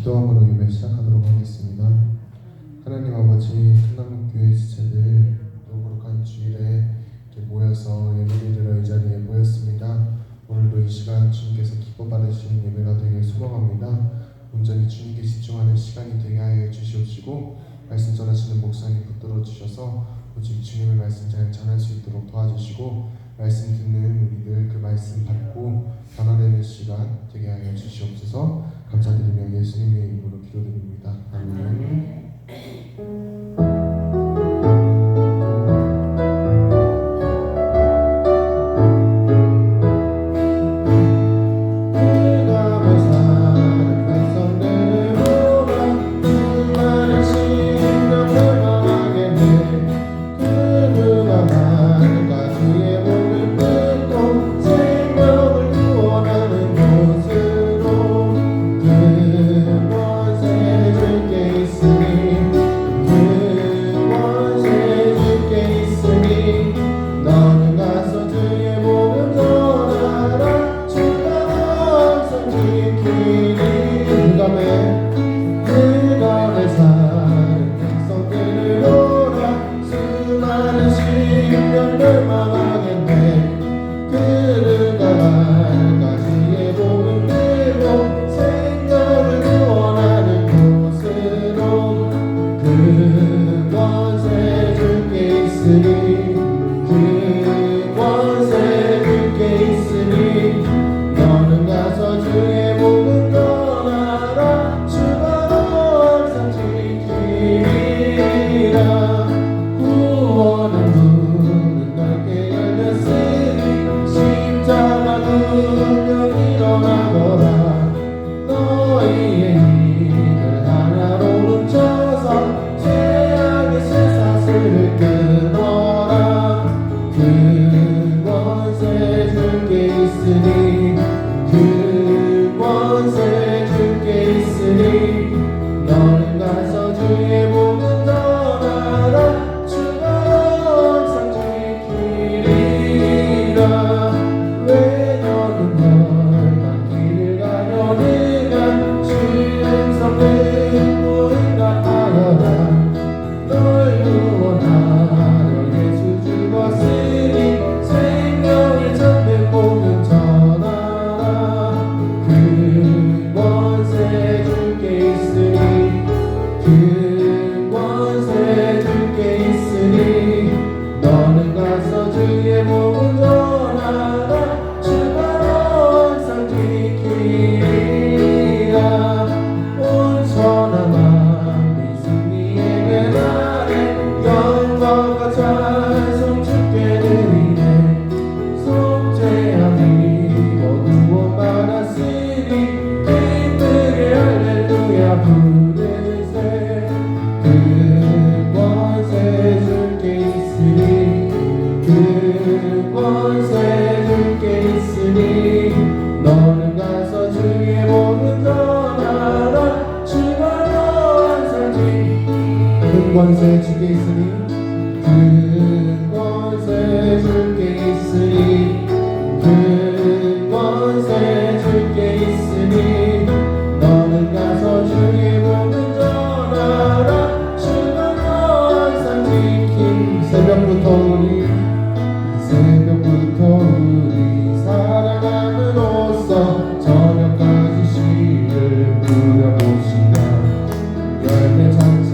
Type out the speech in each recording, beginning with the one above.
기도함으로 예배 시작하도록 하겠습니다. 하나님 아버지, 큰나무교회 지체들 또 거룩한 주일에 이렇게 모여서 예배를 드려 이 자리에 모였습니다. 오늘도 이 시간 주님께서 기뻐 받으시는 예배가 되길 소망합니다. 온전히 주님께 집중하는 시간이 되게 하여 주시옵시고, 말씀 전하시는 목사님 붙들어 주셔서 오직 주님의 말씀 잘 전할 수 있도록 도와주시고, 말씀 듣는 우리들 그 말씀 받고 변화되는 시간 되게 하여 주시옵소서. 감사드리며 예수님의 이름으로 기도드립니다. 아멘. 권세 주께 있으니 그 권세 주께 있으니 그 권세 주께 있으니 너는 가서 주의 복음 전하라. 주가 항상 지킴. 새벽부터 우리 살아남으로써 저녁까지 시를 부려봅시다. 열매 장차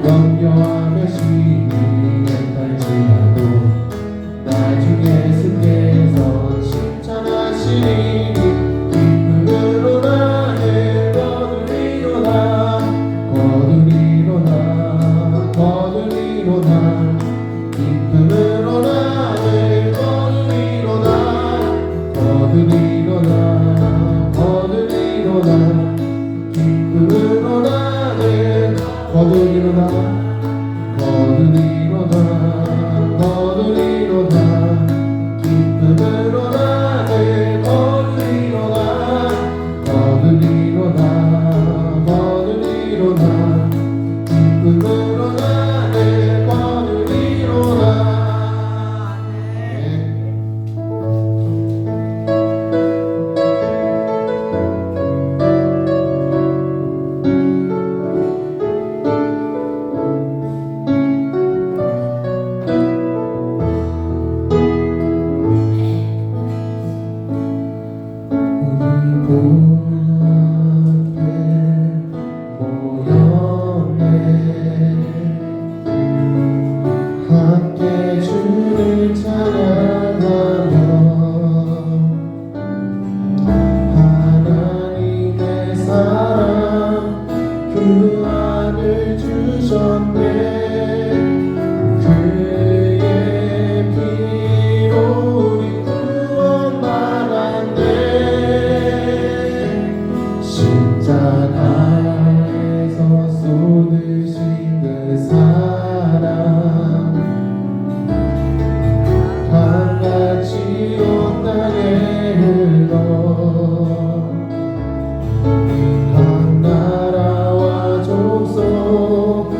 염려하며 시기에 탈지라도 나중에 주께서 칭찬하시리니 기쁨으로 나를 거두리로다 거두리로다 거두리로다 기쁨으로 나를 거두리로다 거두리로다 거두리로다 기쁨으로 나를 거두리로다 거두리로다 거두리로다 기쁨으로 나를 거두리로다 거두리로다 거두리로다 기쁨으로 나를 거두리로다. 함께 주를 찬양하며 하나님의 사랑 그 안을 주셨네 그의 피로 우리 구원 받았네 십자가에서 쏟으신 그 사랑 강같이 온 땅에 흘러 각 나라와 족속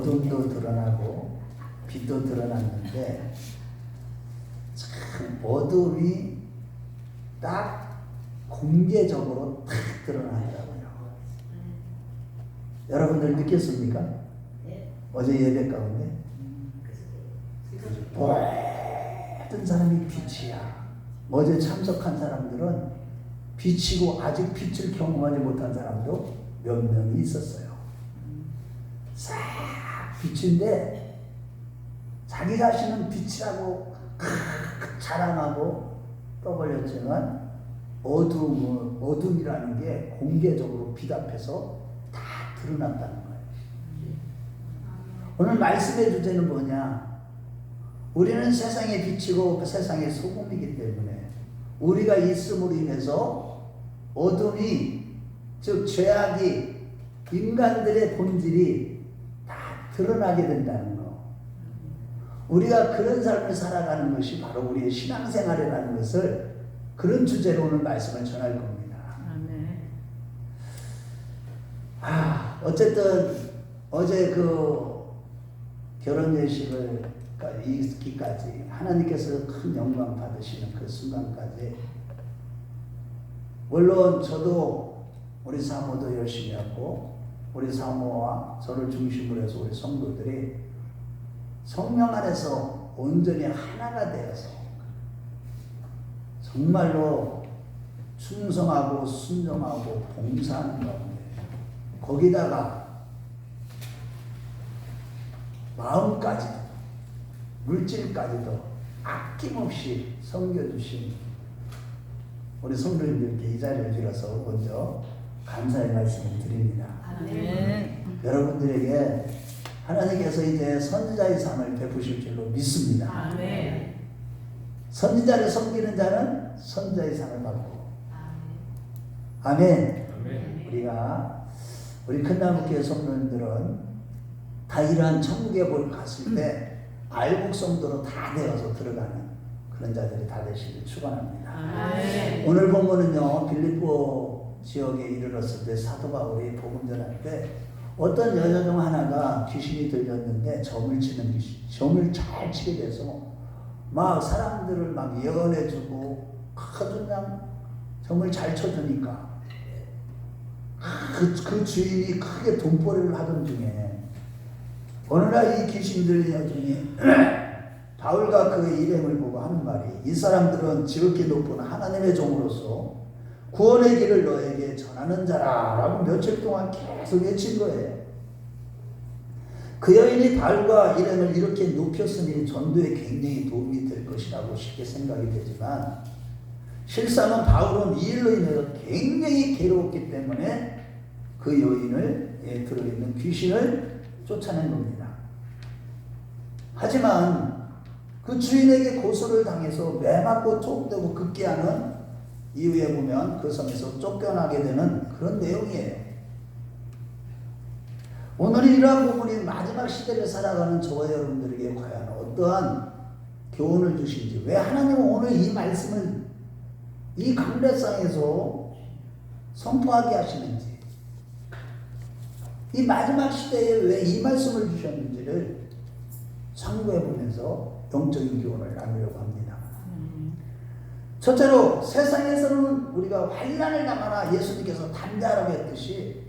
어둠도 드러나고 빛도 드러났는데 참 어둠이 딱 공개적으로 딱 드러나더라고요. 여러분들 느꼈습니까? 어제 예배 가운데 모든 사람이 빛이야. 어제 참석한 사람들은 빛이고 아직 빛을 경험하지 못한 사람도 몇 명이 있었어요. 싹 빛인데 자기 자신은 빛이라고 자랑하고 떠벌렸지만 어둠이라는 게 공개적으로 빛 앞에서 다 드러난다는 거예요. 오늘 말씀의 주제는 뭐냐? 우리는 세상의 빛이고 세상의 소금이기 때문에 우리가 있음으로 인해서 어둠이, 즉 죄악이, 인간들의 본질이 다 드러나게 된다는 거. 우리가 그런 삶을 살아가는 것이 바로 우리의 신앙생활이라는 것을, 그런 주제로 오늘 말씀을 전할 겁니다. 어쨌든 어제 그 결혼 예식을 있기까지 하나님께서 큰 영광 받으시는 그 순간까지, 물론 저도 우리 사모도 열심히 하고 우리 사모와 저를 중심으로 해서 우리 성도들이 성령 안에서 온전히 하나가 되어서 정말로 충성하고 순종하고 봉사하는 가운데, 거기다가 마음까지도 물질까지도 아낌없이 섬겨주신 우리 성도님들께 이 자리를 빌어서 먼저 감사의 말씀을 드립니다. 여러분들에게 하나님께서 이제 선지자의 상을 베푸실 줄로 믿습니다. 선지자를 섬기는 자는 선지자의 상을 받고. 아멘. 우리 큰나무교회 성도님들은 다 이러한 천국에 갔을 때 알곡 성도로 다 되어서 들어가는 그런 자들이 다 되시길 축원합니다. 오늘 본문은요, 빌립보 지역에 이르렀을 때 사도 바울이 복음 전할 때 어떤 여자 중 하나가 귀신이 들렸는데 점을 치는 귀신, 점을 잘 치게 돼서 막 사람들을 막 예언해주고 아주 그냥 점을 잘 쳐주니까 그 주인이 크게 돈벌이를 하던 중에 어느 날 이 귀신 들린 여종이 바울과 그의 일행을 보고 하는 말이, 이 사람들은 지극히 높은 하나님의 종으로서 구원의 길을 너에게 전하는 자라 라고 며칠 동안 계속 외친 거예요. 그 여인이 바울과 일행을 이렇게 높였으니 전도에 굉장히 도움이 될 것이라고 쉽게 생각이 되지만, 실상은 바울은 이 일로 인해서 굉장히 괴로웠기 때문에 그 여인을 들어있는 귀신을 쫓아낸 겁니다. 하지만 그 주인에게 고소를 당해서 매맞고 쫓대고 급기야는 이후에 보면 그 성에서 쫓겨나게 되는 그런 내용이에요. 오늘 이러한 부분이 마지막 시대를 살아가는 저와 여러분들에게 과연 어떠한 교훈을 주신지, 왜 하나님은 오늘 이 말씀을 이 강대상에서 선포하게 하시는지, 이 마지막 시대에 왜 이 말씀을 주셨는지를 참고해 보면서 영적인 교훈을 나누려고 합니다. 첫째로, 세상에서는 우리가 환난을 당하나 예수님께서 담대하라고 했듯이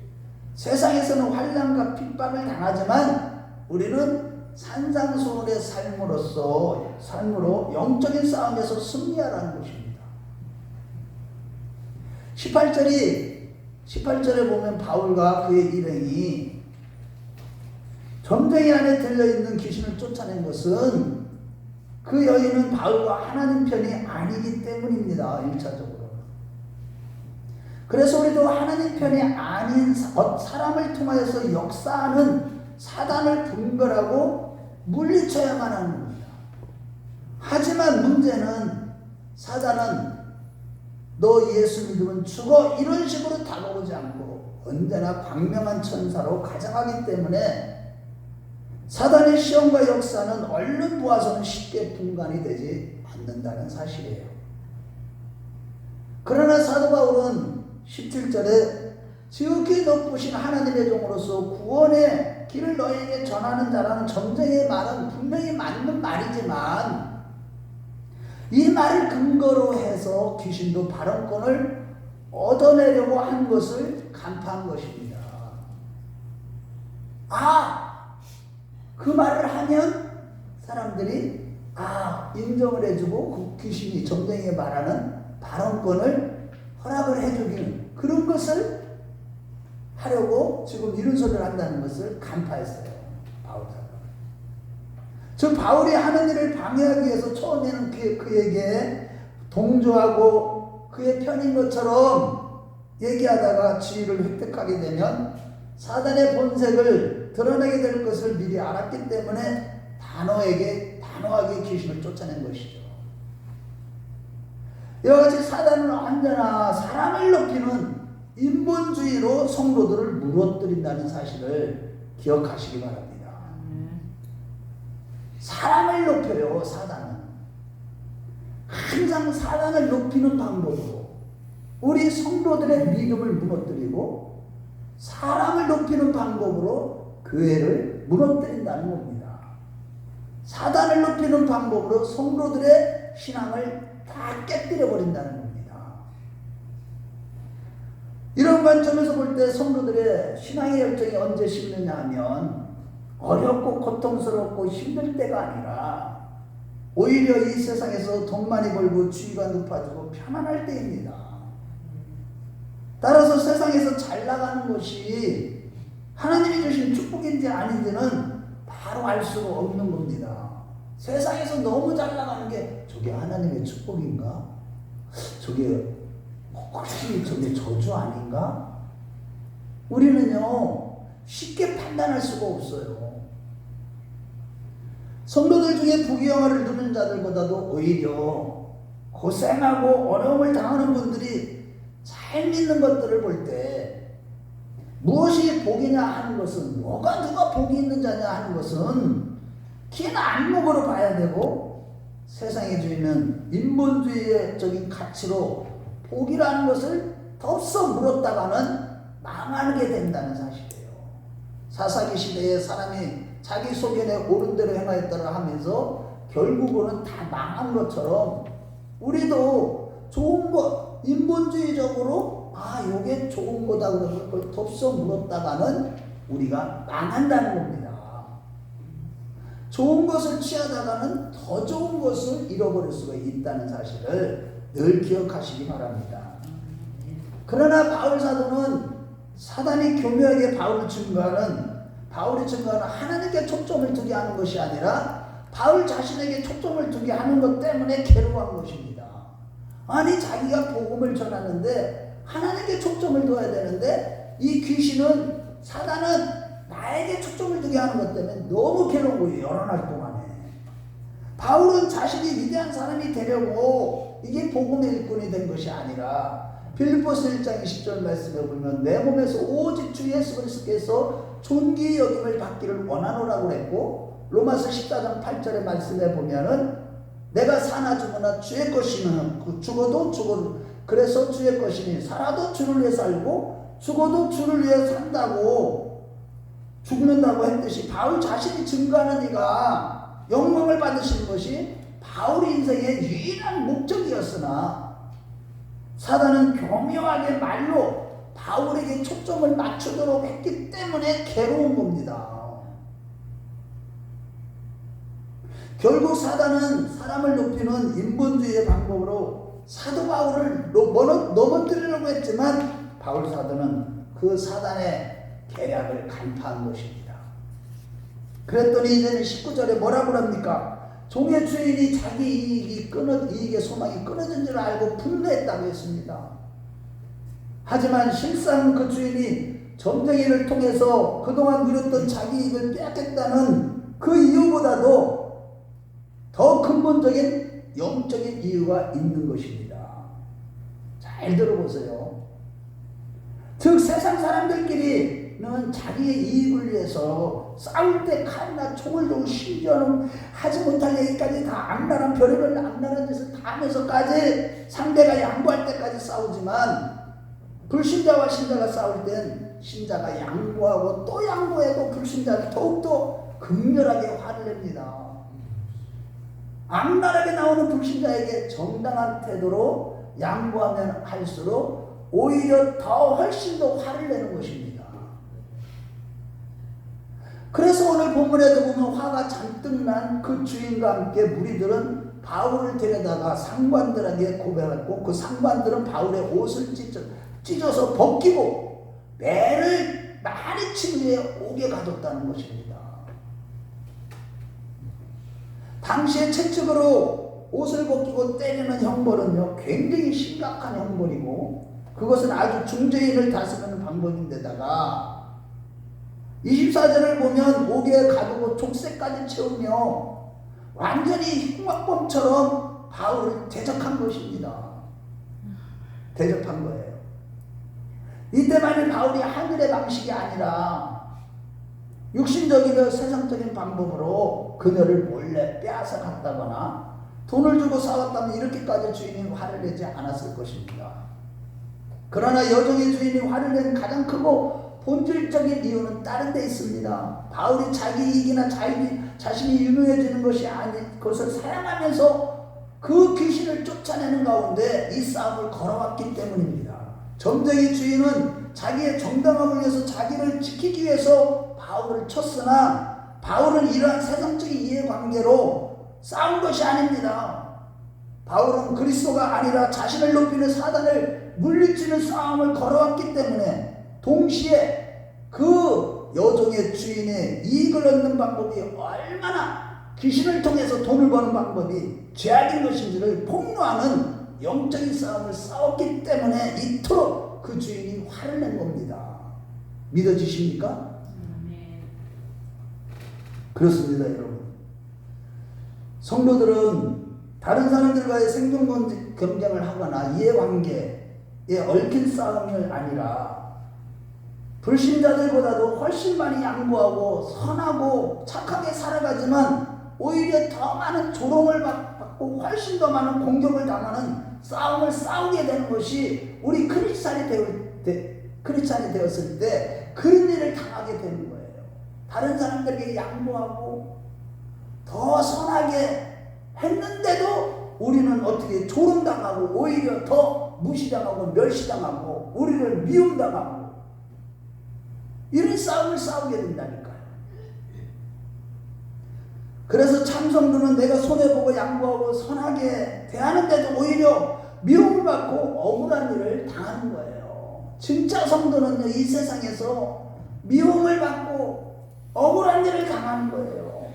세상에서는 환난과 핍박을 당하지만 우리는 산상수훈의 삶으로 영적인 싸움에서 승리하라는 것입니다. 18절에 보면 바울과 그의 일행이 점쟁이 안에 들려있는 귀신을 쫓아낸 것은 그 여인은 바울과 하나님 편이 아니기 때문입니다. 1차적으로. 그래서 우리도 하나님 편이 아닌 사람을 통하여서 역사하는 사단을 분별하고 물리쳐야만 하는 겁니다. 하지만 문제는 사단은 너 예수 믿으면 죽어, 이런 식으로 다가오지 않고 언제나 광명한 천사로 가장하기 때문에 사단의 시험과 역사는 얼른 보아서는 쉽게 분간이 되지 않는다는 사실이에요. 그러나 사도 바울은 17절에 지극히 높으신 하나님의 종으로서 구원의 길을 너희에게 전하는 자라는 점쟁이의 말은 분명히 맞는 말이지만 이 말을 근거로 해서 귀신도 발언권을 얻어내려고 한 것을 간파한 것입니다. 그 말을 하면 사람들이 인정을 해주고 그 귀신이 점쟁이가 말하는 발언권을 허락을 해주기는 그런 것을 하려고 지금 이런 소리를 한다는 것을 간파했어요. 바울사가. 저 바울이 하는 일을 방해하기 위해서 처음에는 그에게 동조하고 그의 편인 것처럼 얘기하다가 지위를 획득하게 되면 사단의 본색을 드러내게 될 것을 미리 알았기 때문에 단호하게 귀신을 쫓아낸 것이죠. 이와 같이 사단은 언제나 사람을 높이는 인본주의로 성도들을 무너뜨린다는 사실을 기억하시기 바랍니다. 사람을 높여요. 사단은 항상 사단을 높이는 방법으로 우리 성도들의 믿음을 무너뜨리고 사람을 높이는 방법으로 교회를 무너뜨린다는 겁니다. 사단을 높이는 방법으로 성도들의 신앙을 다 깨뜨려 버린다는 겁니다. 이런 관점에서 볼 때 성도들의 신앙의 열정이 언제 식느냐 하면 어렵고 고통스럽고 힘들 때가 아니라 오히려 이 세상에서 돈 많이 벌고 지위가 높아지고 편안할 때입니다. 따라서 세상에서 잘 나가는 것이 하나님이 주신 축복인지 아닌지는 바로 알 수가 없는 겁니다. 세상에서 너무 잘 나가는 게 저게 하나님의 축복인가? 저게 혹시 저게 저주 아닌가? 우리는요 쉽게 판단할 수가 없어요. 성도들 중에 부귀영화를 누리는 자들보다도 오히려 고생하고 어려움을 당하는 분들이 잘 믿는 것들을 볼 때 무엇이 복이냐 하는 것은 누가 복이 있는 자냐 하는 것은 긴 안목으로 봐야 되고 세상에 주이는 인본주의적인 가치로 복이라는 것을 덥석 물었다가는 망하게 된다는 사실이에요. 사사기 시대에 사람이 자기 소견에 옳은 대로 행하였다라 하면서 결국은 다 망한 것처럼 우리도 좋은 것, 인본주의적으로 요게 좋은 거다 그러면 그걸 덥석 물었다가는 우리가 망한다는 겁니다. 좋은 것을 취하다가는 더 좋은 것을 잃어버릴 수가 있다는 사실을 늘 기억하시기 바랍니다. 그러나 바울 사도는 사단이 교묘하게 바울이 증거하는 하나님께 초점을 두게 하는 것이 아니라 바울 자신에게 초점을 두게 하는 것 때문에 괴로워한 것입니다. 아니 자기가 복음을 전하는데 하나님께 초점을 둬야 되는데 이 귀신은 사단은 나에게 초점을 두게 하는 것 때문에 너무 괴로운 거예요. 여러 날 동안에. 바울은 자신이 위대한 사람이 되려고 이게 복음의 일꾼이 된 것이 아니라 빌립보서 1장 20절 말씀에 보면 내 몸에서 오직 주 예수 그리스도께서 존귀 여김을 받기를 원하노라고 했고 로마서 14장 8절의 말씀에 보면은 내가 사나 죽으나 주의 것이면 죽어도 그래서 주의 것이니 살아도 주를 위해 살고 죽어도 주를 위해 산다고 죽는다고 했듯이 바울 자신이 증거하는 이가 영광을 받으시는 것이 바울의 인생의 유일한 목적이었으나 사단은 교묘하게 말로 바울에게 초점을 맞추도록 했기 때문에 괴로운 겁니다. 결국 사단은 사람을 높이는 인본주의의 방법으로 사도 바울을 넘어뜨리려고 했지만 바울 사도는 그 사단의 계략을 간파한 것입니다. 그랬더니 이제는 19절에 뭐라고 합니까? 종의 주인이 자기 이익의 소망이 끊어진 줄 알고 분노했다고 했습니다. 하지만 실상 그 주인이 점쟁이를 통해서 그동안 누렸던 자기 이익을 빼앗겠다는 그 이유보다도 더 근본적인 영적인 이유가 있는 것입니다. 잘 들어보세요. 즉 세상 사람들끼리는 자기의 이익을 위해서 싸울 때 칼이나 총을 들고 심지어는 하지 못할 얘기까지 다 악랄한 별의별 악랄한 짓을 다 하면서까지 상대가 양보할 때까지 싸우지만 불신자와 신자가 싸울 땐 신자가 양보하고 또 양보해도 불신자는 더욱더 극렬하게 화를 냅니다. 악랄하게 나오는 불신자에게 정당한 태도로 양보하면 할수록 오히려 더 훨씬 더 화를 내는 것입니다. 그래서 오늘 본문에도 보면 화가 잔뜩 난 그 주인과 함께 무리들은 바울을 데려다가 상관들에게 고백했고 그 상관들은 바울의 옷을 찢어서 벗기고 매를 많이 친 후에 옥에 가뒀다는 것입니다. 당시의 채찍으로 옷을 벗기고 때리는 형벌은요 굉장히 심각한 형벌이고 그것은 아주 중죄인을 다스리는 방법인데다가 24절을 보면 옥에 가두고 족쇄까지 채우며 완전히 흉악범처럼 바울을 대적한 것입니다. 대적한 거예요. 이때만이 바울이 하늘의 방식이 아니라 육신적이며 세상적인 방법으로 그녀를 몰래 빼앗아 갔다거나 돈을 주고 사왔다면 이렇게까지 주인이 화를 내지 않았을 것입니다. 그러나 여종의 주인이 화를 낸 가장 크고 본질적인 이유는 다른 데 있습니다. 바울이 자기 이익이나 자신이 유명해지는 것이 아닌 그것을 사양하면서 그 귀신을 쫓아내는 가운데 이 싸움을 걸어왔기 때문입니다. 점쟁이 주인은 자기의 정당함을 위해서 자기를 지키기 위해서 바울을 쳤으나 바울은 이러한 세상적인 이해관계로 싸운 것이 아닙니다. 바울은 그리스도가 아니라 자신을 높이는 사단을 물리치는 싸움을 걸어왔기 때문에 동시에 그 여종의 주인의 이익을 얻는 방법이 얼마나 귀신을 통해서 돈을 버는 방법이 죄악인 것인지를 폭로하는 영적인 싸움을 싸웠기 때문에 이토록 그 주인이 화를 낸 겁니다. 믿어지십니까? 그렇습니다, 여러분. 성도들은 다른 사람들과의 생존 경쟁을 하거나 이해관계에 얽힌 싸움이 아니라 불신자들보다도 훨씬 많이 양보하고 선하고 착하게 살아가지만 오히려 더 많은 조롱을 받고 훨씬 더 많은 공격을 당하는 싸움을 싸우게 되는 것이 우리 크리스찬이 되었을 때 그런 일을 당하게 되는 거예요. 다른 사람들에게 양보하고 더 선하게 했는데도 우리는 어떻게 조롱당하고 오히려 더 무시당하고 멸시당하고 우리를 미움당하고 이런 싸움을 싸우게 된다니까요. 그래서 참성도는 내가 손해보고 양보하고 선하게 대하는데도 오히려 미움을 받고 억울한 일을 당하는 거예요. 진짜 성도는요, 이 세상에서 미움을 받고 억울한 일을 당하는 거예요.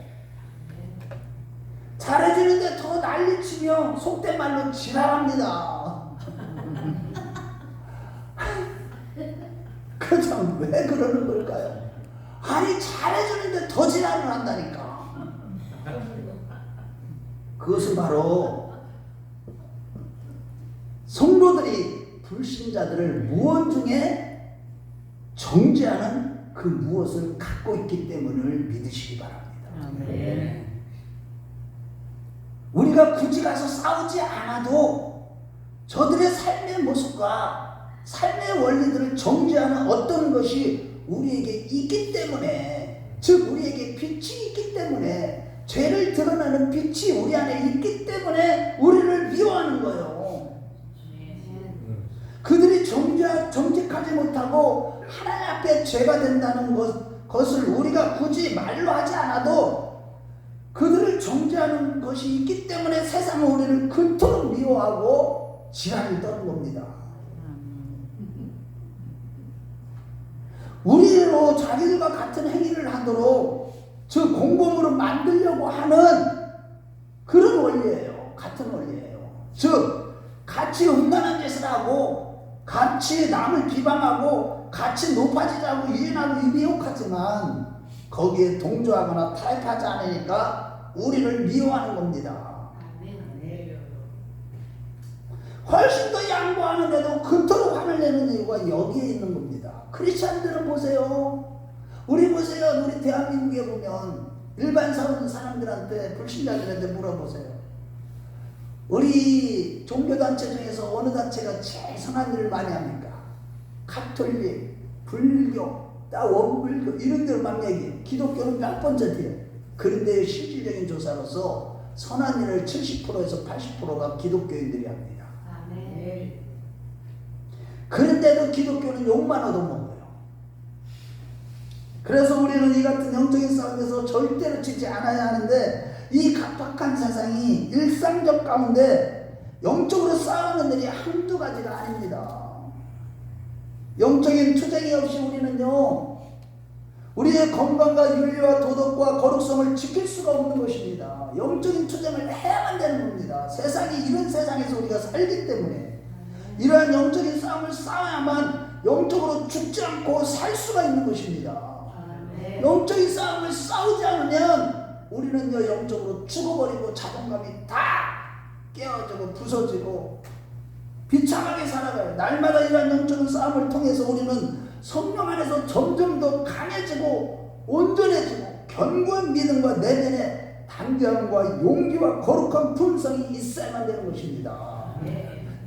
잘해주는데 더 난리치며 속된 말로 지랄합니다. 그렇다면 왜 그러는 걸까요? 아니 잘해주는데 더 지랄을 한다니까. 그것은 바로 성도들이 불신자들을 무언 중에 정죄하는 그 무엇을 갖고 있기 때문을 믿으시기 바랍니다. 네. 우리가 굳이 가서 싸우지 않아도 저들의 삶의 모습과 삶의 원리들을 정죄하는 어떤 것이 우리에게 있기 때문에, 즉 우리에게 빛이 있기 때문에, 죄를 드러나는 빛이 우리 안에 있기 때문에 우리를 미워하는 거예요. 그들이 정직하지 못하고 하나님 앞에 죄가 된다는 것을 우리가 굳이 말로 하지 않아도 그들을 정죄하는 것이 있기 때문에 세상은 우리를 그토록 미워하고 지랄을 떠는 겁니다. 우리로 자기들과 같은 행위를 하도록 즉 공범으로 만들려고 하는 그런 원리예요. 같은 원리예요. 즉 같이 음란한 짓을 하고 같이 남을 비방하고 같이 높아지자고 유인하고 미혹하지만 거기에 동조하거나 타협하지 않으니까 우리를 미워하는 겁니다. 훨씬 더 양보하는데도 그토록 화를 내는 이유가 여기에 있는 겁니다. 크리스찬들은 보세요. 우리 보세요. 우리 대한민국에 보면 일반 사람들한테 불신자들한테 물어보세요. 우리 종교단체 중에서 어느 단체가 제일 선한 일을 많이 합니까? 가톨릭, 불교, 원불교 이런 데로 막 얘기해. 기독교는 몇 번째 뒤에. 그런데 실질적인 조사로서 선한 일을 70%에서 80%가 기독교인들이 합니다. 아멘. 그런데도 기독교는 욕만 얻어먹어요. 그래서 우리는 이 같은 영적인 싸움에서 절대로 지지 않아야 하는데, 이 각박한 세상이 일상적 가운데 영적으로 싸우는 일이 한두 가지가 아닙니다. 영적인 투쟁이 없이 우리는요, 우리의 건강과 윤리와 도덕과 거룩성을 지킬 수가 없는 것입니다. 영적인 투쟁을 해야만 되는 겁니다. 세상이 이런 세상에서 우리가 살기 때문에 이러한 영적인 싸움을 싸워야만 영적으로 죽지 않고 살 수가 있는 것입니다. 영적인 싸움을 싸우지 않으면 우리는요, 영적으로 죽어버리고 자존감이 다 깨어지고 부서지고 비참하게 살아가요. 날마다 이러한 영적인 싸움을 통해서 우리는 성령 안에서 점점 더 강해지고 온전해지고 견고한 믿음과 내면의 담대함과 용기와 거룩한 품성이 있어야만 되는 것입니다.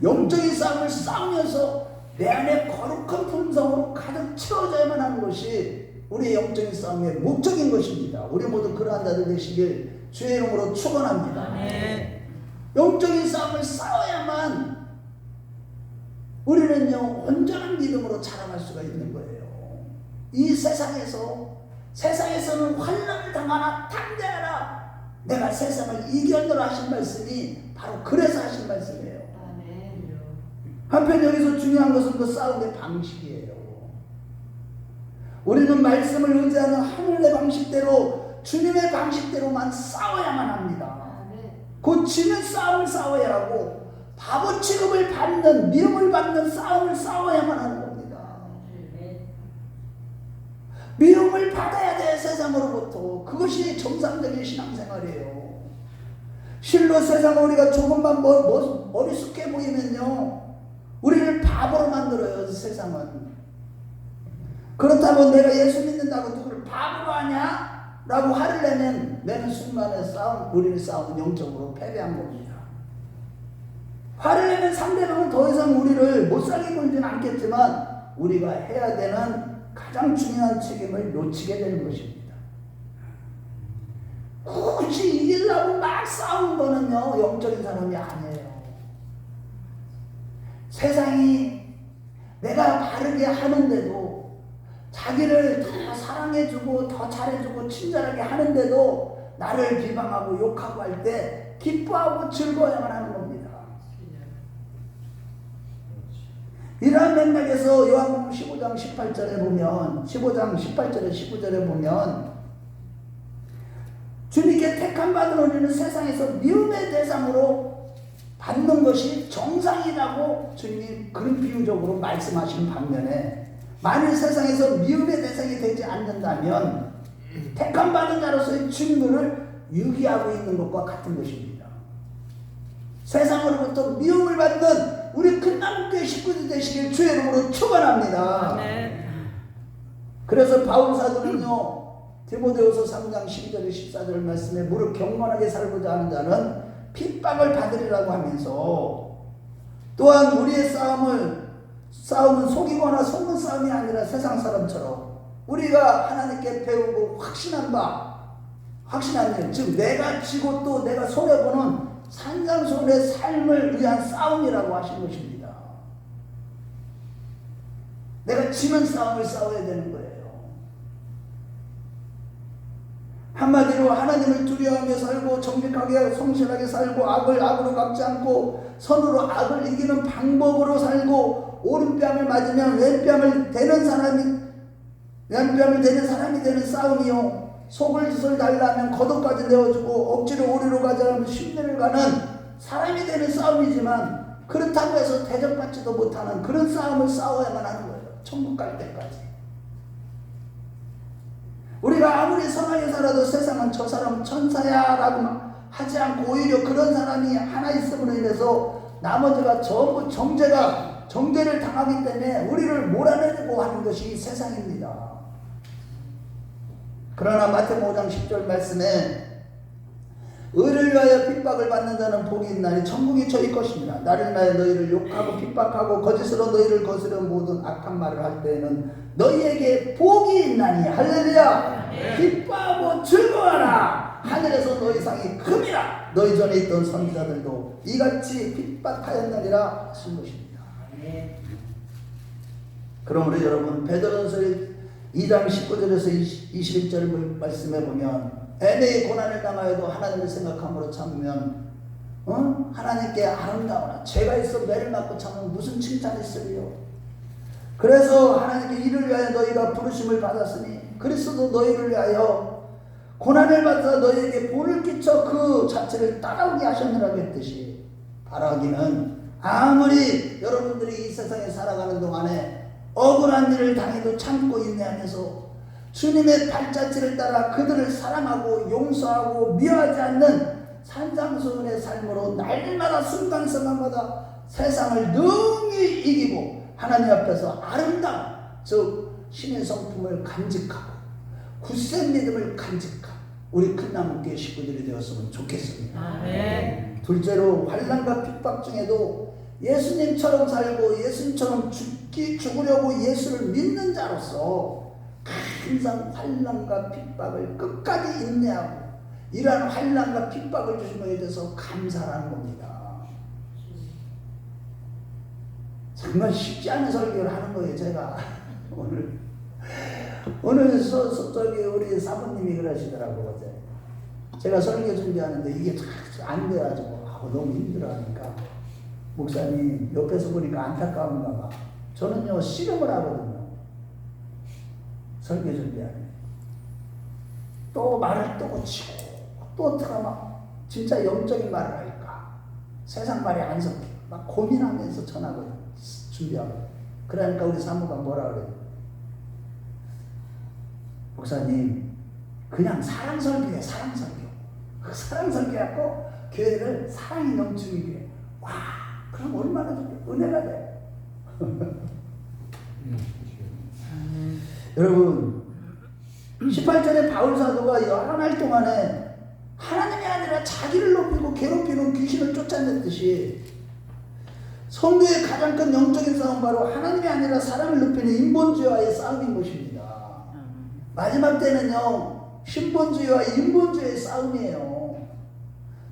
영적인 싸움을 싸우면서 내 안에 거룩한 품성으로 가득 채워져야만 하는 것이 우리의 영적인 싸움의 목적인 것입니다. 우리 모두 그러한 자들 되시길 주의 이름으로 축원합니다. 영적인 싸움을 싸워야만 우리는요, 온전한 믿음으로 자라날 수가 있는 거예요. 이 세상에서는 환난을 당하나 담대하라. 내가 세상을 이겨내라 하신 말씀이 바로 그래서 하신 말씀이에요. 한편 여기서 중요한 것은 그 싸움의 방식이에요. 우리는 말씀을 의지하는 하늘의 방식대로, 주님의 방식대로만 싸워야만 합니다. 곧 지는 싸움을 싸워야 하고, 바보 취급을 받는, 미움을 받는 싸움을 싸워야만 하는 겁니다. 미움을 받아야 돼, 세상으로부터. 그것이 정상적인 신앙생활이에요. 실로 세상을 우리가 조금만 머리숙해 보이면요, 우리를 바보로 만들어요, 세상은. 그렇다고 내가 예수 믿는다고 누구를 바보로 하냐? 라고 화를 내면 내는 순간에 우리는 싸움은 영적으로 패배한 겁니다. 화를 내면 상대방은 더 이상 우리를 못살게 굴지는 않겠지만 우리가 해야 되는 가장 중요한 책임을 놓치게 되는 것입니다. 굳이 이기려고 막 싸우는 거는요, 영적인 사람이 아니에요. 세상이 내가 바르게 하는데도, 자기를 더 사랑해주고 더 잘해주고 친절하게 하는데도 나를 비방하고 욕하고 할 때 기뻐하고 즐거워야만 하는 겁니다. 이러한 맥락에서 요한복음 15장 18절에 보면, 15장 18절에 19절에 보면, 주님께 택함 받은 우리는 세상에서 미움의 대상으로 받는 것이 정상이라고 주님이 그런 비유적으로 말씀하신 반면에, 만일 세상에서 미움의 대상이 되지 않는다면 택함 받은 자로서의 증거를 유기하고 있는 것과 같은 것입니다. 세상으로부터 미움을 받는 우리 큰나무교회 식구들 되시길 주의 이름으로 축원합니다. 그래서 바울 사도는요, 디모데후서 3장 12절 14절 말씀에 무릇 경건하게 살고자 하는 자는 핍박을 받으리라고 하면서, 또한 우리의 싸움은 속이거나 속는 싸움이 아니라 세상 사람처럼 우리가 하나님께 배우고 확신한 일, 즉 내가 지고 또 내가 손해보는 산산수훈의 삶을 위한 싸움이라고 하신 것입니다. 내가 지는 싸움을 싸워야 되는 거예요. 한마디로 하나님을 두려워하며 살고 정직하게 성실하게 살고 악을 악으로 갚지 않고 선으로 악을 이기는 방법으로 살고, 오른뺨을 맞으면 왼뺨을 대는 사람이 되는 싸움이요, 속을 짓을 달라면 겉옷까지 내어주고 억지로 오리로 가자면 심리를 가는 사람이 되는 싸움이지만, 그렇다고 해서 대접받지도 못하는 그런 싸움을 싸워야만 하는 거예요. 천국 갈 때까지. 우리가 아무리 선하게 살아도 세상은 저 사람은 천사야 라고 하지 않고, 오히려 그런 사람이 하나 있음으로 인해서 나머지가 전부 정죄를 당하기 때문에 우리를 몰아내려고 하는 것이 세상입니다. 그러나 마태복음 5장 10절 말씀에 의를 위하여 핍박을 받는 자는 복이 있나니 천국이 저희 것입니다. 나를 위하여 너희를 욕하고 핍박하고 거짓으로 너희를 거스려 모든 악한 말을 할 때에는 너희에게 복이 있나니 할렐루야. 기뻐하고 즐거워하라. 하늘에서 너희 상이 큼이라. 너희 전에 있던 선지자들도 이같이 핍박하였느니라 하신 것입니다. 그러므로 여러분 베드로전서 2장 19절에서 21절 말씀해 보면 애매히 고난을 당하여도 하나님을 생각함으로 참으면 하나님께 아름다우나 죄가 있어 매를 맞고 참으면 무슨 칭찬이 있으리요. 그래서 하나님께 이를 위하여 너희가 부르심을 받았으니 그리스도 너희를 위하여 고난을 받아 너희에게 본을 끼쳐 그 자체를 따라오게 하셨느라고 했듯이 바라기는 아무리 여러분들이 이 세상에 살아가는 동안에 억울한 일을 당해도 참고 인내하면서 주님의 발자취를 따라 그들을 사랑하고 용서하고 미워하지 않는 산상수훈의 삶으로 날마다 순간순간마다 세상을 능히 이기고 하나님 앞에서 아름다운 즉 신의 성품을 간직하고 굳센 믿음을 간직하고 우리 큰나무교회 식구들이 되었으면 좋겠습니다. 아멘. 둘째로 환난과 핍박 중에도 예수님처럼 살고 예수님처럼 죽으려고 예수를 믿는 자로서 항상 환난과 핍박을 끝까지 인내하고 이러한 환난과 핍박을 주신 것에 대해서 감사하는 겁니다. 정말 쉽지 않은 설교를 하는 거예요. 제가 오늘 저기 우리 사모님이 그러시더라고. 어제 제가 설교 준비하는데 이게 안 돼가지고 너무 힘들어하니까 목사님 옆에서 보니까 안타까운가 봐. 저는요 씨름을 하거든요. 설교 준비하네. 또 말을 또 고치고 또 어떻게 막 진짜 영적인 말을 할까. 세상 말이 안 섞여. 막 고민하면서 전하거든. 준비하고. 그러니까 우리 사모가 뭐라 그래요? 목사님 그냥 사랑 설교해. 사랑 설교. 그 사랑 설교하고 교회를 사랑이 넘치는 교회. 와 그럼 얼마나 은혜가 돼. 여러분 18절에 바울사도가 여러 날 동안에 하나님이 아니라 자기를 높이고 괴롭히는 귀신을 쫓아냈듯이 성도의 가장 큰 영적인 싸움 바로 하나님이 아니라 사람을 높이는 인본주의와의 싸움인 것입니다. 마지막 때는요 신본주의와 인본주의의 싸움이에요.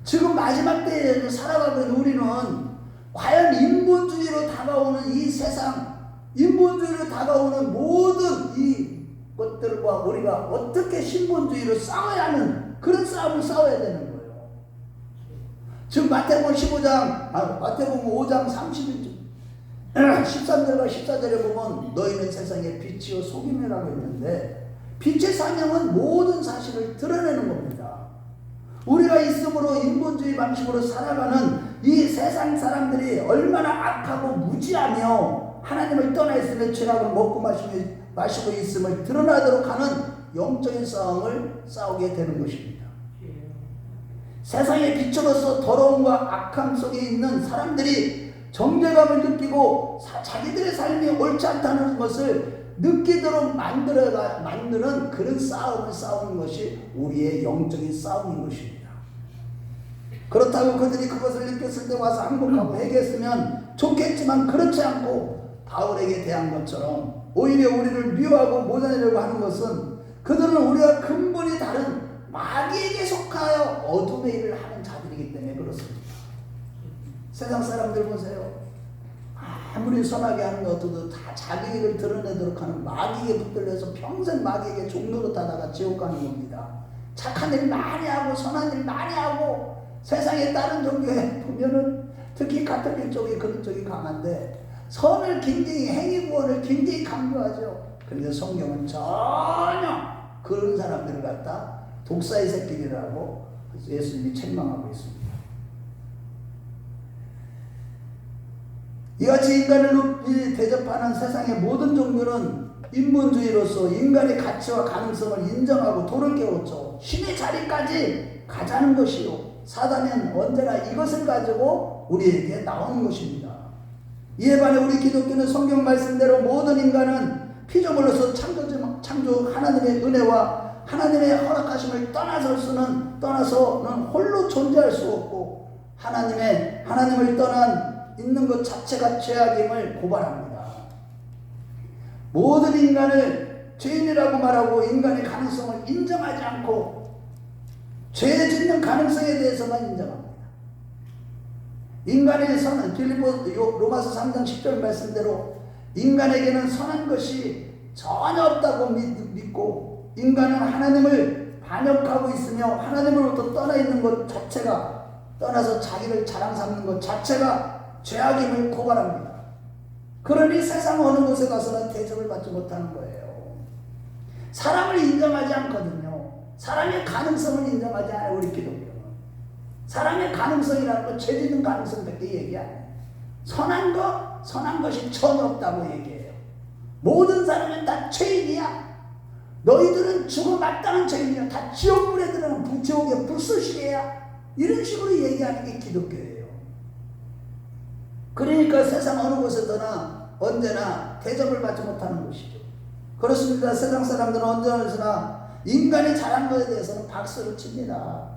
지금 마지막 때에 살아가고 있는 우리는 과연 인본주의로 다가오는 이 세상, 인본주의로 다가오는 모든 이 것들과 우리가 어떻게 신본주의로 싸워야 하는 그런 싸움을 싸워야 되는 거예요. 지금 마태복음 5장 31절 13절과 14절에 보면 너희는 세상의 빛이요 소금이라고 했는데 빛의 사명은 모든 사실을 드러내는 겁니다. 우리가 있음으로 인본주의 방식으로 살아가는 이 세상 사람들이 얼마나 악하고 무지하며 하나님을 떠나 있으며 죄악을 먹고 마시고 있음을 드러나도록 하는 영적인 싸움을 싸우게 되는 것입니다. 세상의 빛으로서 더러움과 악함 속에 있는 사람들이 정죄감을 느끼고 자기들의 삶이 옳지 않다는 것을 느끼도록 만드는 그런 싸움을 싸우는 것이 우리의 영적인 싸움인 것입니다. 그렇다고 그들이 그것을 느꼈을 때 와서 항복하고 회개했으면 좋겠지만 그렇지 않고 바울에게 대한 것처럼 오히려 우리를 미워하고 모자내려고 하는 것은 그들은 우리와 근본이 다른 마귀에게 속하여 어둠의 일을 하는 자들이기 때문에 그렇습니다. 세상 사람들 보세요. 아무리 선하게 하는 것도 다 자기 일을 드러내도록 하는 마귀에게 붙들려서 평생 마귀에게 종로로 타다가 지옥 가는 겁니다. 착한 일 많이 하고 선한 일 많이 하고 세상에 다른 종교에 보면은 특히 가톨릭 쪽이 그런 쪽이 강한데 선을 굉장히 행위 구원을 굉장히 강조하죠. 그런데 성경은 전혀 그런 사람들을 갖다 독사의 새끼들이라고 예수님이 책망하고 있습니다. 이같이 인간을 높이 대접하는 세상의 모든 종교는 인본주의로서 인간의 가치와 가능성을 인정하고 도를 깨웠죠. 신의 자리까지 가자는 것이요. 사단은 언제나 이것을 가지고 우리에게 나오는 것입니다. 이에 반해 우리 기독교는 성경 말씀대로 모든 인간은 피조물로서 창조 하나님의 은혜와 하나님의 허락하심을 떠나서는 홀로 존재할 수 없고 하나님을 떠난 있는 것 자체가 죄악임을 고발합니다. 모든 인간을 죄인이라고 말하고 인간의 가능성을 인정하지 않고 죄 짓는 가능성에 대해서만 인정합니다. 인간의 선은 로마서 3장 10절 말씀대로 인간에게는 선한 것이 전혀 없다고 믿고 인간은 하나님을 반역하고 있으며 하나님으로부터 떠나 있는 것 자체가 떠나서 자기를 자랑 삼는 것 자체가 죄악임을 고발합니다. 그러니 세상 어느 곳에 가서는 대접을 받지 못하는 거예요. 사람을 인정하지 않거든요. 사람의 가능성을 인정하지 않아요. 우리 기독교는 사람의 가능성이라는 건 죄 짓는 가능성밖에 얘기 안 해요. 선한 것이 전혀 없다고 얘기해요. 모든 사람은 다 죄인이야. 너희들은 죽어 마땅한 죄인이야. 다 지옥불에 들어가는 지옥의 불쏘시개야. 이런 식으로 얘기하는 게 기독교예요. 그러니까 세상 어느 곳에서나 언제나 대접을 받지 못하는 것이죠. 그렇습니다. 세상 사람들은 언제나 인간이 잘한 것에 대해서는 박수를 칩니다.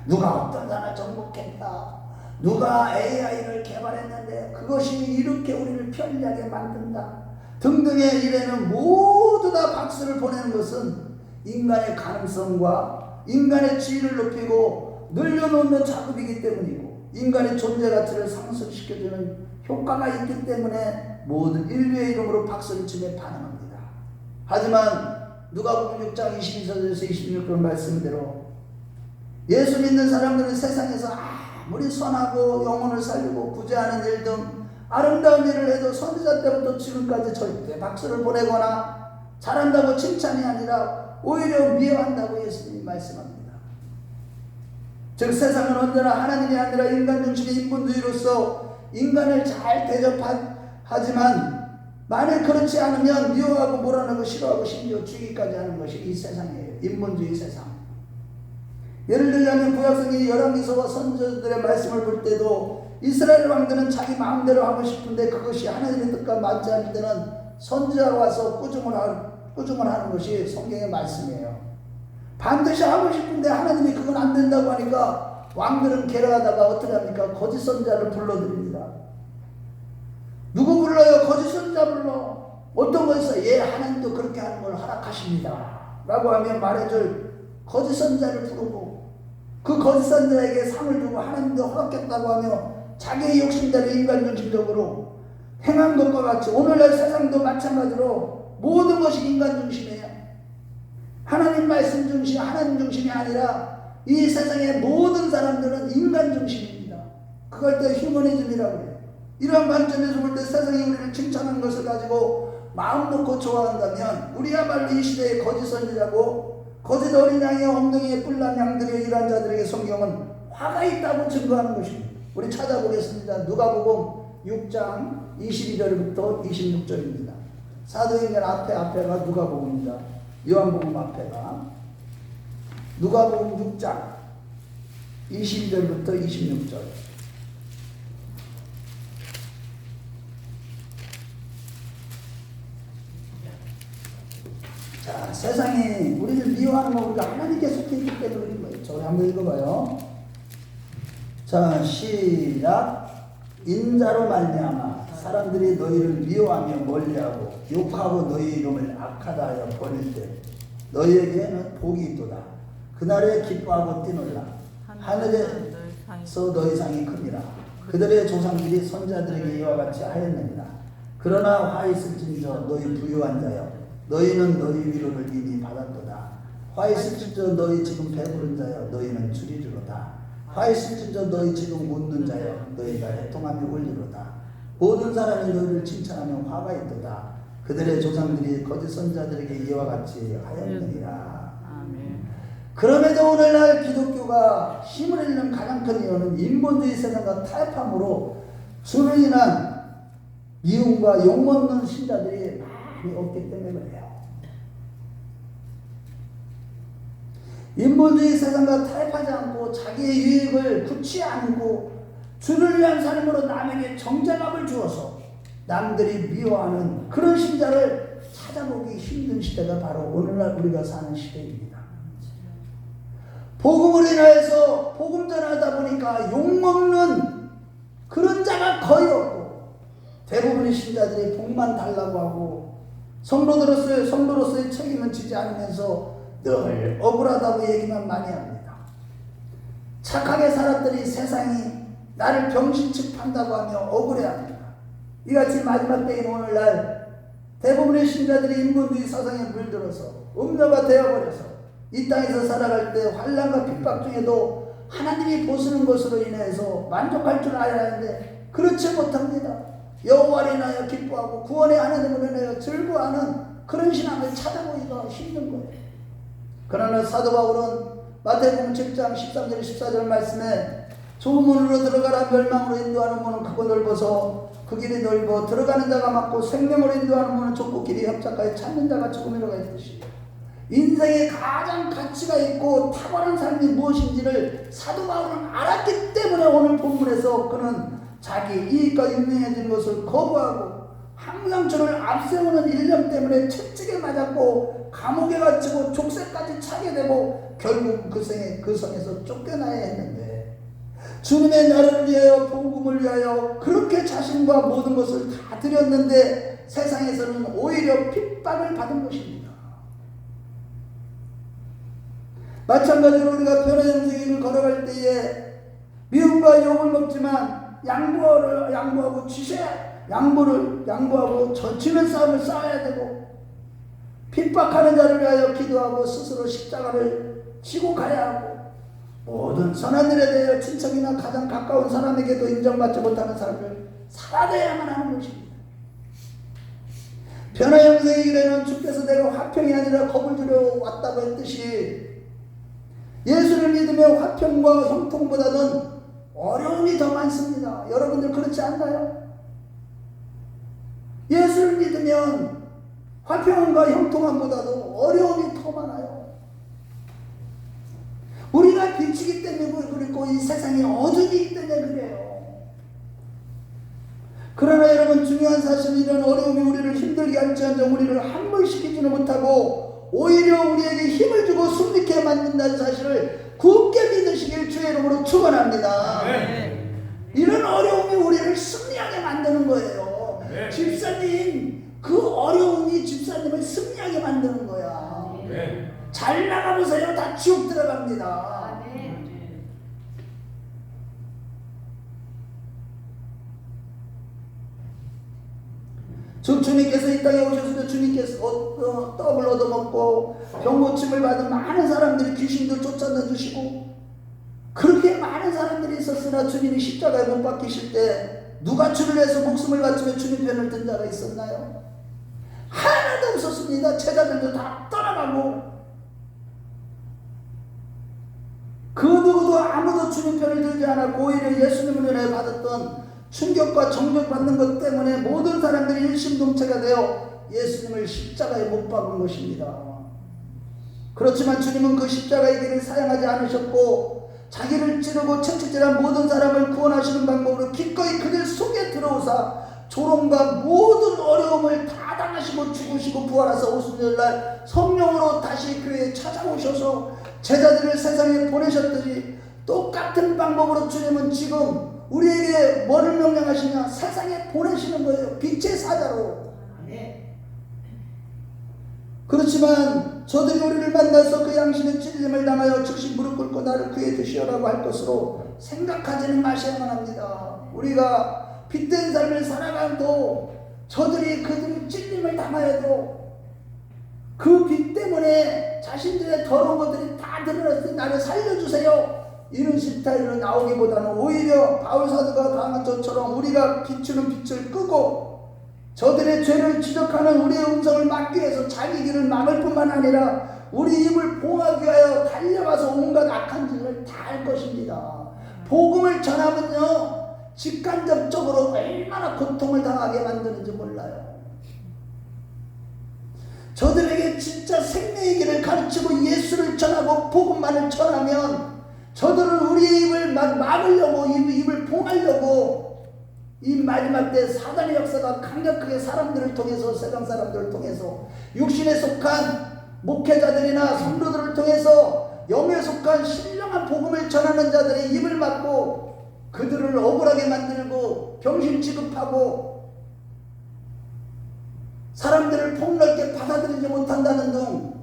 누가 어떤 산을 정복했다. 누가 AI를 개발했는데 그것이 이렇게 우리를 편리하게 만든다. 등등의 일에는 모두 다 박수를 보내는 것은 인간의 가능성과 인간의 지위를 높이고 늘려놓는 작업이기 때문이고 인간의 존재 가치를 상승시켜주는 효과가 있기 때문에 모든 인류의 이름으로 박수를 치며 반응합니다. 하지만 누가복음 6장 22절에서 26절 말씀대로 예수 믿는 사람들은 세상에서 아무리 선하고 영혼을 살리고 구제하는 일 등 아름다운 일을 해도 선지자 때부터 지금까지 절대 박수를 보내거나 잘한다고 칭찬이 아니라 오히려 미워한다고 예수님이 말씀합니다. 즉 세상은 언제나 하나님이 아니라 인간 중심의 인본주의로서 인간을 잘 대접하지만 만일 그렇지 않으면 미워하고 몰아내고 싫어하고 심지어 죽이기까지 하는 것이 이 세상이에요. 인본주의 세상. 예를 들자면 구약성의 열왕기서와 선지자들의 말씀을 볼 때도 이스라엘 왕들은 자기 마음대로 하고 싶은데 그것이 하나님의 뜻과 맞지 않을 때는 선지자가 와서 꾸중을 하는 것이 성경의 말씀이에요. 반드시 하고 싶은데 하나님이 그건 안 된다고 하니까 왕들은 괴로워하다가 어떻게 합니까? 거짓 선지자를 불러드립니다. 누구 불러요? 거짓 선지자 불러. 어떤 거 있어? 예, 하나님도 그렇게 하는 걸 허락하십니다 라고 하면 말해줄 거짓 선지자를 부르고 그 거짓 선지자에게 상을 주고 하나님도 허락했다고 하며 자기의 욕심대로 인간중심적으로 행한 것과 같이 오늘날 세상도 마찬가지로 모든 것이 인간중심이에요. 하나님 말씀 중심, 하나님 중심이 아니라 이 세상의 모든 사람들은 인간중심입니다. 그걸 또 휴머니즘이라고 해요. 이러한 관점에서 볼 때 세상이 우리를 칭찬하는 것을 가지고 마음 놓고 좋아한다면 우리야말로 이 시대의 거짓 선지자고 거짓 어린 양의 엉덩이에 뿔난 양들의 이러한 자들에게 성경은 화가 있다고 증거하는 것입니다. 우리 찾아보겠습니다. 누가복음 6장 22절부터 26절입니다. 사도행전 앞에가 누가복음입니다. 요한복음 앞에가 누가복음 6장 22절부터 26절. 자, 세상이 우리를 미워하는 거 우리가 하나님께 속해 있기 때문에 그런 거예요. 저희 한번 읽어봐요. 자, 시작. 인자로 말미암아 사람들이 너희를 미워하며 멀리하고 욕하고 너희 이름을 악하다 하여 버릴 때 너희에게는 복이 있도다. 그날에 기뻐하고 뛰놀라. 하늘에서 너희 상이 큽니다. 그들의 조상들이 선자들에게 이와 같이 하였느니라. 그러나 화 있을진저 너희 부유한 자여 너희는 너희 위로를 이미 받았도다. 화 있을진저 너희 지금 배부른 자여 너희는 줄이리로다. 화 있을진저 너희 지금 웃는 자여 너희가 해통함이 올리로다. 모든 사람이 너희를 칭찬하면 화가 있도다. 그들의 조상들이 거짓 선자들에게 이와 같이 하였느니라. 아멘. 그럼에도 오늘날 기독교가 힘을 잃는 가장 큰 이유는 인본주의 세상과 타협함으로 주로 인한 미움과 욕먹는 신자들이 많이 없기 때문에 그래요. 인본주의 세상과 타협하지 않고 자기의 유익을 굳이 안고 주를 위한 삶으로 남에게 정죄감을 주어서 남들이 미워하는 그런 신자를 찾아보기 힘든 시대가 바로 오늘날 우리가 사는 시대입니다. 복음으로 인하여서 복음 전하다 보니까 욕먹는 그런 자가 거의 없고 대부분의 신자들이 복만 달라고 하고 성도로서의 책임은 지지 않으면서 늘 억울하다고 얘기만 많이 합니다. 착하게 살았더니 세상이 나를 병신측 판다고 하며 억울해합니다. 이같이 마지막 때인 오늘날 대부분의 신자들이 인본주의 사상에 물들어서 음녀가 되어버려서 이 땅에서 살아갈 때 환난과 핍박 중에도 하나님이 보시는 것으로 인해서 만족할 줄 알아야 하는데 그렇지 못합니다. 여호와를 인하여 기뻐하고 구원의 하나님을 인하여 즐거워하는 그런 신앙을 찾아보기가 힘든 거예요. 그러나 사도 바울은 마태복음 7장 13절 14절 말씀에 좁은 문으로 들어가라 멸망으로 인도하는 문은 크고 넓어서 그 길이 넓어 들어가는 자가 많고 생명으로 인도하는 문은 좁고 길이 협착하여 찾는 자가 조금이라고 했듯이 인생에 가장 가치가 있고 탁월한 삶이 무엇인지를 사도 바울은 알았기 때문에 오늘 본문에서 그는 자기 이익과 유명해진 것을 거부하고 항상 저를 앞세우는 일념 때문에 채찍에 맞았고 감옥에 갇히고 족쇄까지 차게 되고 결국 그 성에서 쫓겨나야 했는데 주님의 나라를 위하여 복음을 위하여 그렇게 자신과 모든 것을 다 드렸는데 세상에서는 오히려 핍박을 받은 것입니다. 마찬가지로 우리가 변화의 영생을 걸어갈 때에 미움과 욕을 먹지만 양보하고 양보하고 져치는 싸움을 싸워야 되고 핍박하는 자를 위하여 기도하고 스스로 십자가를 지고 가야 하고 모든 선한 일에 대하여 친척이나 가장 가까운 사람에게도 인정받지 못하는 삶을 살아내야만 하는 것입니다. 변화의 영생의 길에는 주께서 내가 화평이 아니라 겁을 주려 왔다고 했듯이 예수를 믿으며 화평과 형통보다는 어려움이 더 많습니다. 여러분들 그렇지 않나요? 예수를 믿으면 화평과 형통함보다도 어려움이 더 많아요. 우리가 빛이기 때문에 그렇고 이 세상에 어둠이기 때문에 그래요. 그러나 여러분 중요한 사실은 이런 어려움이 우리를 힘들게 할지언정 우리를 함몰시키지는 못하고 오히려 우리에게 힘을 주고 숨기게 만든다는 사실을 굳게 믿으시길 주의 이름으로 축원합니다. 네. 이런 어려움이 우리를 승리하게 만드는 거예요. 네. 집사님 그 어려움이 집사님을 승리하게 만드는 거야. 네. 잘 나가보세요. 다 지옥 들어갑니다. 주님께서 이 땅에 오셨을 때 주님께서 떡을 얻어먹고 병고침을 받은 많은 사람들이 귀신들 쫓아내주시고 그렇게 많은 사람들이 있었으나 주님이 십자가에 못 박히실 때 누가 주를 위해서 목숨을 바치며 주님 편을 든 자가 있었나요? 하나도 없었습니다. 제자들도 다 떠나가고 그 누구도 아무도 주님 편을 들지 않았고 오히려 예수님을 은혜 받았던 충격과 정죄받는 것 때문에 모든 사람들이 일심동체가 되어 예수님을 십자가에 못 박은 것입니다. 그렇지만 주님은 그 십자가의 길을 사용하지 않으셨고 자기를 찌르고 채찍질한 모든 사람을 구원하시는 방법으로 기꺼이 그들 속에 들어오사 조롱과 모든 어려움을 다 당하시고 죽으시고 부활하사 오순절날 성령으로 다시 교회에 찾아오셔서 제자들을 세상에 보내셨듯이 똑같은 방법으로 주님은 지금 우리에게 뭐를 명령하시냐? 세상에 보내시는 거예요. 빛의 사자로. 그렇지만 저들이 우리를 만나서 그 양심의 찔림을 당하여 즉시 무릎 꿇고 나를 그에 드시오라고 할 것으로 생각하지는 마셔야만 합니다. 우리가 빛된 삶을 살아가도 저들이 그들의 찔림을 당하여도 그 빛 때문에 자신들의 더러운 것들이 다 드러났을 때 나를 살려주세요. 이런 스타일로 나오기보다는 오히려 바울사도가 당한 것처럼 우리가 비추는 빛을 끄고 저들의 죄를 지적하는 우리의 음성을 막기 위해서 자기 길을 막을 뿐만 아니라 우리 입을 봉하기 위하여 달려가서 온갖 악한 짓을 다 할 것입니다. 복음을 전하면요 직간접적으로 얼마나 고통을 당하게 만드는지 몰라요. 저들에게 진짜 생명의 길을 가르치고 예수를 전하고 복음만을 전하면 저들은 우리의 입을 막으려고 입을 봉하려고 이 마지막 때 사단의 역사가 강력하게 사람들을 통해서 세상 사람들을 통해서 육신에 속한 목회자들이나 성도들을 통해서 영에 속한 신령한 복음을 전하는 자들의 입을 막고 그들을 억울하게 만들고 병신 취급하고 사람들을 폭넓게 받아들이지 못한다는 등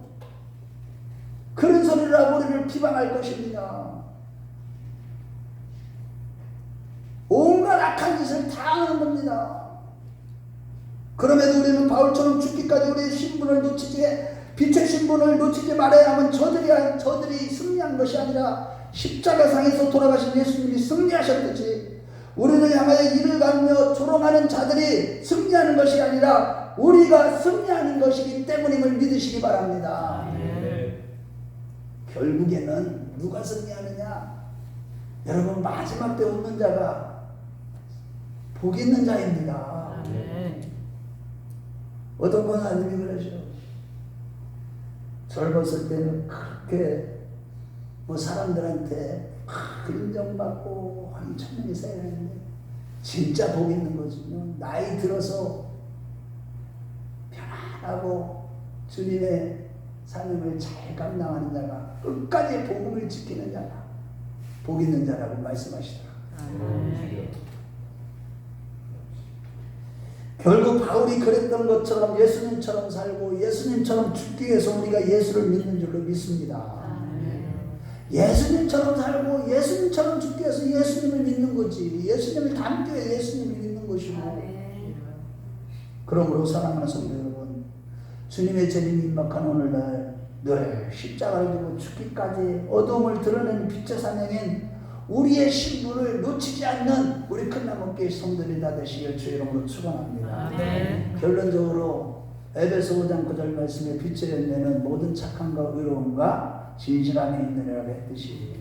그런 소리를 하고 우리를 비방할 것입니다. 온갖 악한 짓을 다 하는 겁니다. 그럼에도 우리는 바울처럼 죽기까지 우리의 신분을 놓치지, 빛의 신분을 놓치지 말아야 하면 저들이 승리한 것이 아니라 십자가상에서 돌아가신 예수님이 승리하셨듯이 우리를 향하여 이를 가며 조롱하는 자들이 승리하는 것이 아니라 우리가 승리하는 것이기 때문임을 믿으시기 바랍니다. 결국에는 누가 승리하느냐? 여러분, 마지막 때 웃는 자가 복 있는 자입니다. 어떤 권사님이 그러셔. 젊었을 때는 그렇게 사람들한테 인정받고 천명이 쌓여있는데 진짜 복 있는 거지요. 나이 들어서 편안하고 주님의 삶을 잘 감당하는 자가 끝까지 복음을 지키는 자가 복 있는 자라고 말씀하시더라고요. 결국 바울이 그랬던 것처럼 예수님처럼 살고 예수님처럼 죽기 위해서 우리가 예수를 믿는 줄로 믿습니다. 예수님처럼 살고 예수님처럼 죽기 위해서 예수님을 믿는 거지. 예수님을 닮기 위해 예수님을 믿는 것이고. 그러므로 사랑하는 성도 여러분, 주님의 재림이 임박한 오늘날 늘 십자가를 지고 죽기까지 어둠을 드러내는 빛의 사명인 우리의 신분을 놓치지 않는 우리 큰나무교회 성도들이 다 되시길 주의 이름으로 축원합니다. 결론적으로 에베소 5장 9절 말씀에 빛의 열매는 모든 착함과 의로움과 진실함에 있느니라 했듯이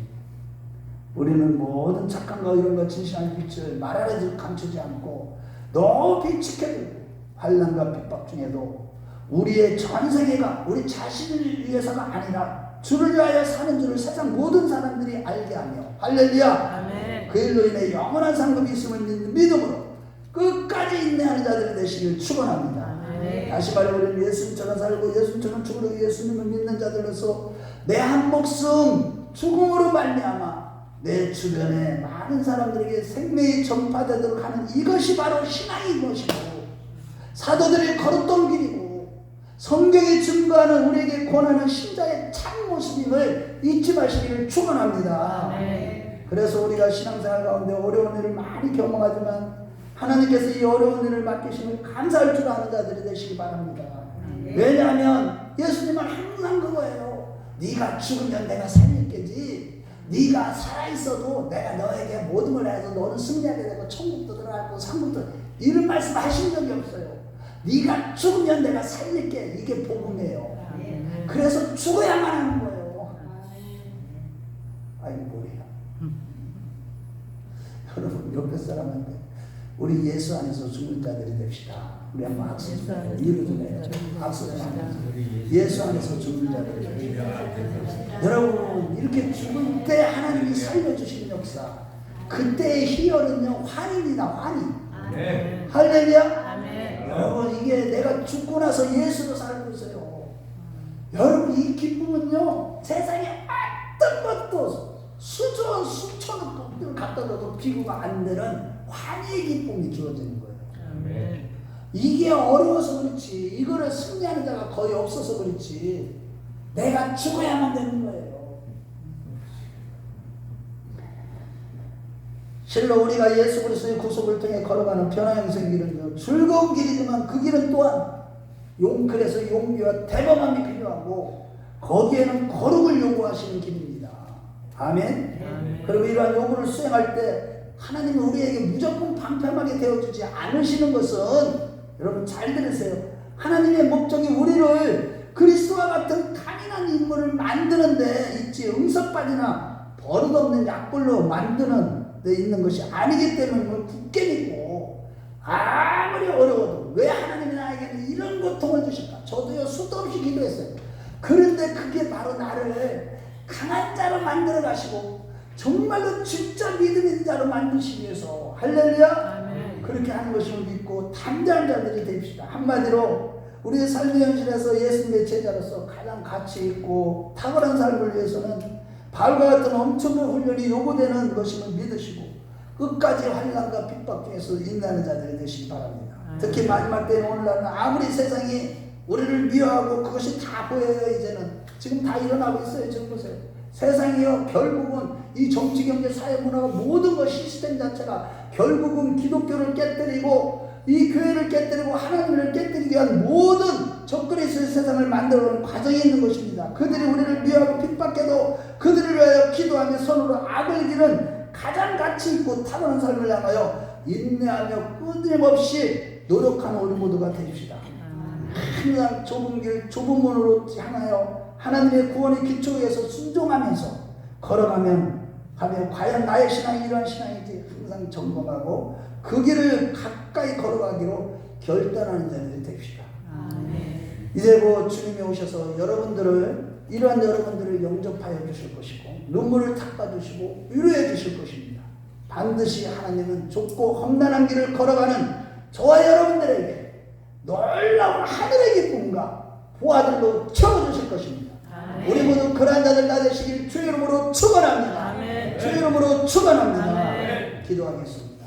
우리는 모든 착함과 의로움과 진실함의 빛을 말하지 감추지 않고 높이 지켜들고 환난과 핍박 중에도 우리의 전 세계가 우리 자신을 위해서가 아니라 주를 위하여 사는 줄을 세상 모든 사람들이 알게 하며 할렐루야. 그 일로 인해 영원한 상급이 있음을 믿는 믿음으로 끝까지 인내하는 자들이 되시길 축원합니다. 다시 말해 우리는 예수님처럼 살고 예수님처럼 죽으려 예수님을 믿는 자들로서 내 한 목숨 죽음으로 말미암아 내 주변에 많은 사람들에게 생명이 전파되도록 하는 이것이 바로 신앙인 것이고 사도들이 걸었던 길이고 성경이 증거하는 우리에게 권하는 신자의 참모습임을 잊지 마시기를 축원합니다. 그래서 우리가 신앙생활 가운데 어려운 일을 많이 경험하지만 하나님께서 이 어려운 일을 맡기심을 감사할 줄 아는 자들이 되시기 바랍니다. 왜냐하면 예수님은 항상 그거예요. 네가 죽으면 내가 살릴게지. 네가 살아있어도 내가 너에게 모든 걸 해서 너는 승리하게 되고 천국도 들어가고 상국도 이런 말씀 하신 적이 없어요. 네가 죽으면 내가 살릴게. 이게 복음이에요. 그래서 죽어야만 하는 거예요. 아이 뭐야. 여러분 옆에 사람한테 우리 예수 안에서 죽는 자들이 됩시다. 우리 한번 악수 좀 해요. 이유 좀 해요. 악수 좀 해요. 예수 안에서 죽는 자들이 됩시다. 여러분 이렇게 죽을 때 하나님이 살려주시는 역사 그때의 희열은요 환희입니다. 환희. 할렐루야. 여러분 이게 내가 죽고 나서 예수로 살고 있어요. 여러분 이 기쁨은요 세상에 어떤 것도 수천 수천억 것들을 갖다 둬도 비교가 안 되는 환희의 기쁨이 주어지는 거예요. 이게 어려워서 그렇지 이거를 승리하는 자가 거의 없어서 그렇지 내가 죽어야만 되는 거예요. 실로 우리가 예수 그리스도의 구속을 통해 걸어가는 변화형성 길은 즐거운 길이지만 그 길은 또한 그래서 용기와 대범함이 필요하고 거기에는 거룩을 요구하시는 길입니다. 아멘. 그리고 이러한 요구를 수행할 때 하나님은 우리에게 무조건 방패하게 되어주지 않으시는 것은 여러분 잘 들으세요. 하나님의 목적이 우리를 그리스도와 같은 강인한 인물을 만드는 데 있지 응석받이나 버릇없는 약불로 만드는 데 있는 것이 아니기 때문에 굳게 믿고 아무리 어려워도 왜 하나님이 나에게는 이런 고통을 주실까? 저도요 수도 없이 기도했어요. 그런데 그게 바로 나를 강한 자로 만들어 가시고 정말로 진짜 믿음 있는 자로 만드시기 위해서 할렐루야. 그렇게 하는 것을 믿고 담대한 자들이 됩시다. 한마디로 우리의 삶의 현실에서 예수님의 제자로서 가장 가치 있고 탁월한 삶을 위해서는 바울과 같은 엄청난 훈련이 요구되는 것임을 믿으시고 끝까지 환난과 핍박 중에서 인내하는 자들이 되시기 바랍니다. 특히 마지막 때는 오늘날은 아무리 세상이 우리를 미워하고 그것이 다 보여요. 이제는 지금 다 일어나고 있어요. 지금 보세요. 세상이요 결국은 이 정치, 경제, 사회, 문화가 모든 것 시스템 자체가 결국은 기독교를 깨뜨리고 이 교회를 깨뜨리고 하나님을 깨뜨리기 위한 모든 적그리스의 세상을 만들어오는 과정이 있는 것입니다. 그들이 우리를 미워하고 핍박해도 그들을 위하여 기도하며 손으로 악을 기는 가장 가치 있고 탁월한 삶을 향하여 인내하며 끊임없이 노력하는 우리 모두가 되십시다. 항상 좁은 길 좁은 문으로 향하여 하나님의 구원의 기초에서 순종하면서 걸어가면 과연 나의 신앙이 이러한 신앙인지 항상 점검하고 그 길을 가까이 걸어가기로 결단하는 자들이 됩시다. 이제 곧 주님이 오셔서 이러한 여러분들을 영접하여 주실 것이고 눈물을 닦아주시고 위로해 주실 것입니다. 반드시 하나님은 좁고 험난한 길을 걸어가는 저와 여러분들에게 놀라운 하늘의 기쁨과 보화들로 채워주실 것입니다. 우리 모두 그러한 자들 다 되시길 주의 이름으로 축원합니다. 주의 이름으로 축원합니다. 기도하겠습니다.